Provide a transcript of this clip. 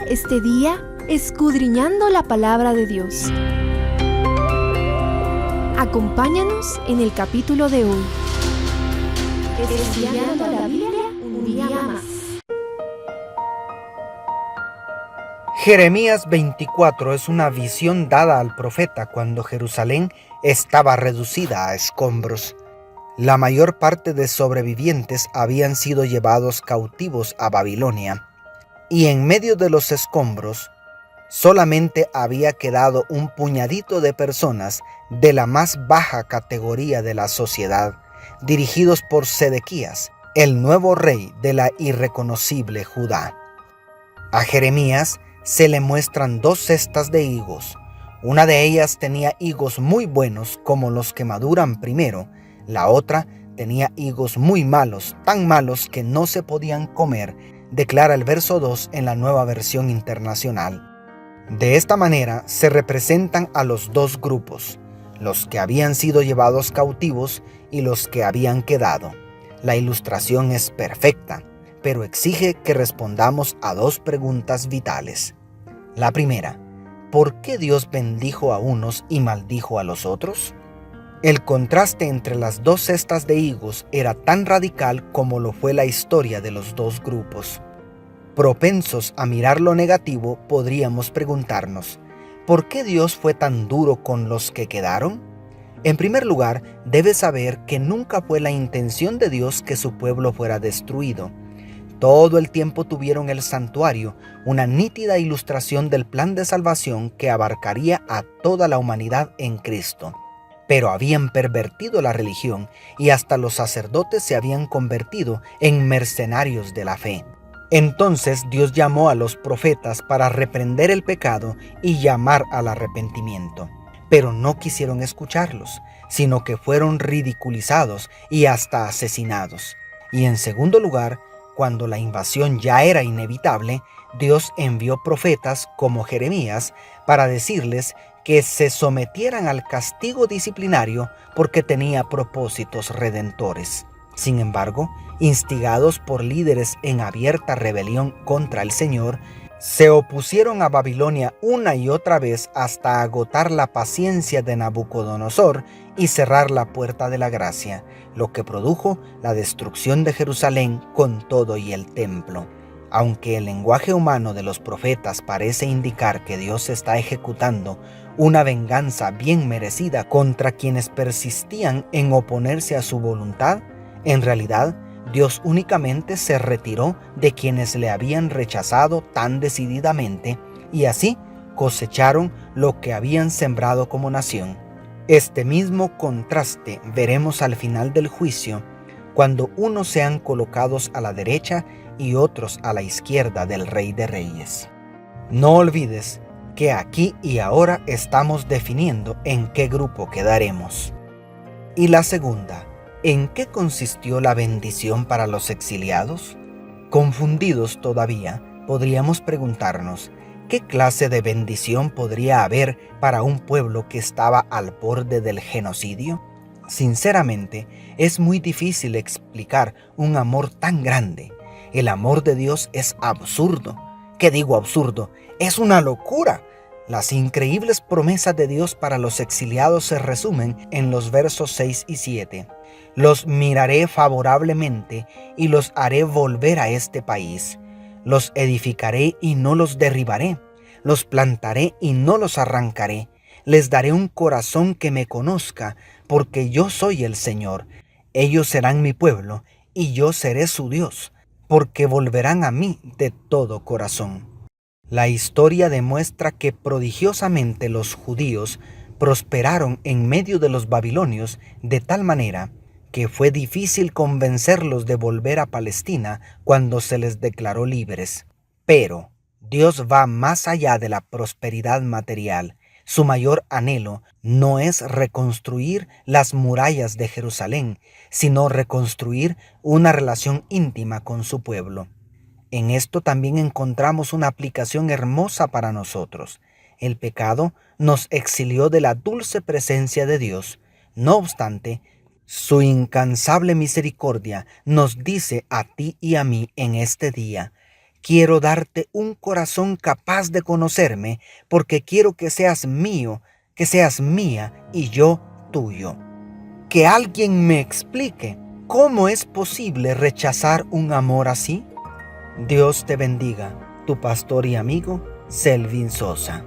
este día escudriñando la palabra de Dios. Acompáñanos en el capítulo de hoy. Estudiando la Biblia un día más. Jeremías 24 es una visión dada al profeta cuando Jerusalén estaba reducida a escombros. La mayor parte de sobrevivientes habían sido llevados cautivos a Babilonia, y en medio de los escombros solamente había quedado un puñadito de personas de la más baja categoría de la sociedad, dirigidos por Sedequías, el nuevo rey de la irreconocible Judá. A Jeremías se le muestran 2 cestas de higos. Una de ellas tenía higos muy buenos como los que maduran primero. La otra tenía higos muy malos, tan malos que no se podían comer, declara el verso 2 en la Nueva Versión Internacional. De esta manera se representan a los 2 grupos, los que habían sido llevados cautivos y los que habían quedado. La ilustración es perfecta, pero exige que respondamos a 2 preguntas vitales. La primera, ¿por qué Dios bendijo a unos y maldijo a los otros? El contraste entre las 2 cestas de higos era tan radical como lo fue la historia de los 2 grupos. Propensos a mirar lo negativo, podríamos preguntarnos, ¿por qué Dios fue tan duro con los que quedaron? En primer lugar, debes saber que nunca fue la intención de Dios que su pueblo fuera destruido. Todo el tiempo tuvieron el santuario, una nítida ilustración del plan de salvación que abarcaría a toda la humanidad en Cristo. Pero habían pervertido la religión y hasta los sacerdotes se habían convertido en mercenarios de la fe. Entonces Dios llamó a los profetas para reprender el pecado y llamar al arrepentimiento. Pero no quisieron escucharlos, sino que fueron ridiculizados y hasta asesinados. Y en segundo lugar, cuando la invasión ya era inevitable, Dios envió profetas como Jeremías para decirles que se sometieran al castigo disciplinario porque tenía propósitos redentores. Sin embargo, instigados por líderes en abierta rebelión contra el Señor, se opusieron a Babilonia una y otra vez hasta agotar la paciencia de Nabucodonosor y cerrar la puerta de la gracia, lo que produjo la destrucción de Jerusalén con todo y el templo. Aunque el lenguaje humano de los profetas parece indicar que Dios está ejecutando una venganza bien merecida contra quienes persistían en oponerse a su voluntad, en realidad, Dios únicamente se retiró de quienes le habían rechazado tan decididamente y así cosecharon lo que habían sembrado como nación. Este mismo contraste veremos al final del juicio, cuando unos sean colocados a la derecha y otros a la izquierda del Rey de Reyes. No olvides que aquí y ahora estamos definiendo en qué grupo quedaremos. Y la segunda, ¿en qué consistió la bendición para los exiliados? Confundidos todavía, podríamos preguntarnos, ¿qué clase de bendición podría haber para un pueblo que estaba al borde del genocidio? Sinceramente, es muy difícil explicar un amor tan grande. El amor de Dios es absurdo. ¿Qué digo absurdo? Es una locura. Las increíbles promesas de Dios para los exiliados se resumen en los versos 6 y 7. Los miraré favorablemente y los haré volver a este país. Los edificaré y no los derribaré. Los plantaré y no los arrancaré. Les daré un corazón que me conozca, porque yo soy el Señor. Ellos serán mi pueblo y yo seré su Dios, porque volverán a mí de todo corazón. La historia demuestra que prodigiosamente los judíos prosperaron en medio de los babilonios de tal manera que fue difícil convencerlos de volver a Palestina cuando se les declaró libres. Pero Dios va más allá de la prosperidad material. Su mayor anhelo no es reconstruir las murallas de Jerusalén, sino reconstruir una relación íntima con su pueblo. En esto también encontramos una aplicación hermosa para nosotros. El pecado nos exilió de la dulce presencia de Dios. No obstante, su incansable misericordia nos dice a ti y a mí en este día: Quiero darte un corazón capaz de conocerme, porque quiero que seas mío, que seas mía y yo tuyo. Que alguien me explique cómo es posible rechazar un amor así. Dios te bendiga, tu pastor y amigo Selvin Sosa.